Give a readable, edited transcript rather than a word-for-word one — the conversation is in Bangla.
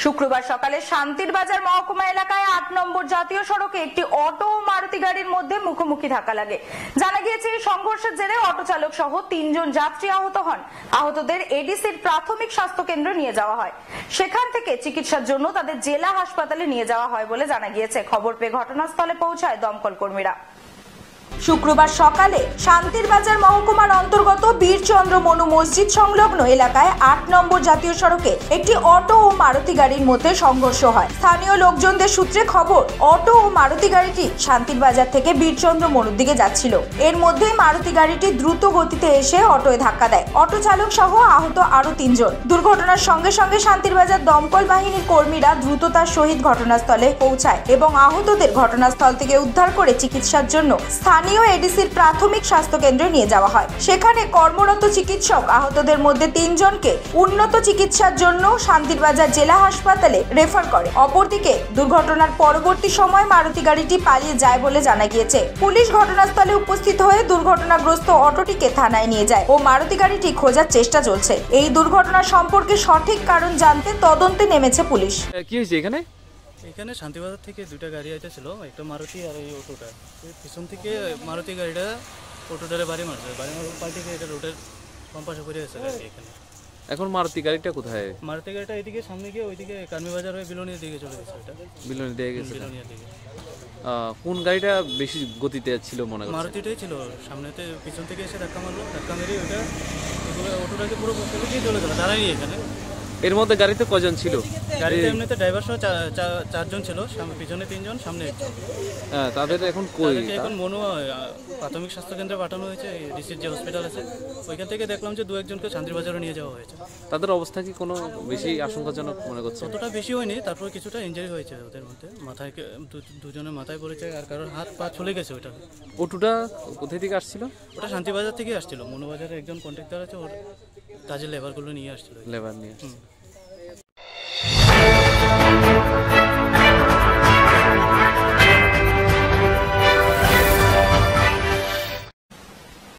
শুক্রবার সকালে শান্তির বাজার মহকুমা এলাকায় ৮ নম্বর জাতীয় সড়কে একটি অটো ও মারুতি গাড়ির মধ্যে মুখোমুখি ধাক্কা লাগে। জানা গিয়েছে এই সংঘর্ষের জেরে অটো চালক সহ ৩ জন যাত্রী আহত হন। আহতদের এডিসির প্রাথমিক স্বাস্থ্য কেন্দ্রে নিয়ে যাওয়া হয়। সেখান থেকে চিকিৎসার জন্য তাদের জেলা হাসপাতালে নিয়ে যাওয়া হয় বলে জানা গিয়েছে। খবর পেয়ে ঘটনাস্থলে পৌঁছায় দমকল কর্মীরা। শুক্রবার সকালে শান্তির বাজার মহকুমার অন্তর্গত বীরচন্দ্র মনু মসজিদ সংলগ্ন এলাকায় ৮ নম্বর জাতীয় সড়কে একটি অটো ও মারুতি গাড়ির মধ্যে সংঘর্ষ হয়। স্থানীয় লোকজনদের সূত্রে খবর, অটো ও মারুতি গাড়িটি শান্তির বাজার থেকে বীরচন্দ্র মনুর দিকে যাচ্ছিল। এর মধ্যেই মারুতি গাড়িটি দ্রুত গতিতে এসে অটোয় ধাক্কা দেয়। অটো চালক সহ আহত আরো ৩ জন। দুর্ঘটনার সঙ্গে সঙ্গে শান্তির বাজার দমকল বাহিনীর কর্মীরা দ্রুততার সহিত ঘটনাস্থলে পৌঁছায় এবং আহতদের ঘটনাস্থল থেকে উদ্ধার করে চিকিৎসার জন্য স্থানীয় এডিসির প্রাথমিক স্বাস্থ্য কেন্দ্রে নিয়ে যাওয়া হয়। সেখানে কর্মরত চিকিৎসক আহতদের মধ্যে ৩ জনকে উন্নত চিকিৎসার জন্য শান্তির বাজার জেলা হাসপাতালে রেফার করে। অপরদিকে দুর্ঘটনার পরবর্তী সময় মারুতি গাড়িটি পালিয়ে যায় বলে জানা গিয়েছে। পুলিশ ঘটনাস্থলে উপস্থিত হয়ে দুর্ঘটনাগ্রস্ত অটোটিকে থানায় নিয়ে যায় ও মারুতি গাড়িটি খোঁজার চেষ্টা চলছে। এই দুর্ঘটনা সম্পর্কে সঠিক কারণ জানতে তদন্তে নেমেছে পুলিশ। কি হয়েছে এখানে? এখানে শান্তিবাজার থেকে দুইটা গাড়ি আইতেছিল, একটা মারুতি আর এই অটোটা। পিছন থেকে মারুতি গাড়িটা অটোটারে বাড়ি মারছে, পাল্টিকে এটা রোডের বাম পাশে করে আছে গাড়ি। এখানে এখন মারুতি গাড়িটা কোথায়? মারুতি গাড়িটা এইদিকে সামনে গিয়ে ওইদিকে কার্মি বাজার হয়ে বিলোনিয়ার দিকে চলে গেছে। এটা বিলোনি দিয়ে গেছে। বিলোনিয়ার দিকে। কোন গাড়িটা বেশি গতিতে ছিল মনে হয়? মারুতিটাই ছিল। সামনেতে পিছন থেকে এসে ধাক্কা মারলো, ধাক্কা মেরে ওইটা অটোটাকে পুরো বসে দিয়ে চলে গেল, দাঁড়ায়নি এখানে। এর মধ্যে গাড়িতে কজন ছিল? গাড়িতে এমনিতে ড্রাইভার সহ 4 জন ছিল, পিছনে 3 জন, সামনে 1 জন। তাদের এখন কই? এখন মনু প্রাথমিক স্বাস্থ্য কেন্দ্রে পাঠানো হয়েছে, ডিসির যে হসপিটাল আছে ওইখান থেকে দেখলাম যে 2-1 জনকে শান্তির বাজারে নিয়ে যাওয়া হয়েছে। তাদের অবস্থা কি কোনো বেশি আশঙ্কাজনক মনে করছে? অতটা বেশি হয়নি, তারপর কিছুটা ইনজুরি হয়েছে ওদের মধ্যে। মাথায় দুজনের মাথায় পড়েছে আর কারোর হাত পা চলে গেছে। ওইটা অটোটা কোথায় থেকে আসছিল? ওটা শান্তিবাজার থেকে আসছিল। মনুবাজারে একজন কন্ট্রাক্টর আছে, ওর কাজের লেবারগুলো নিয়ে আসছিল। লেবার নিয়ে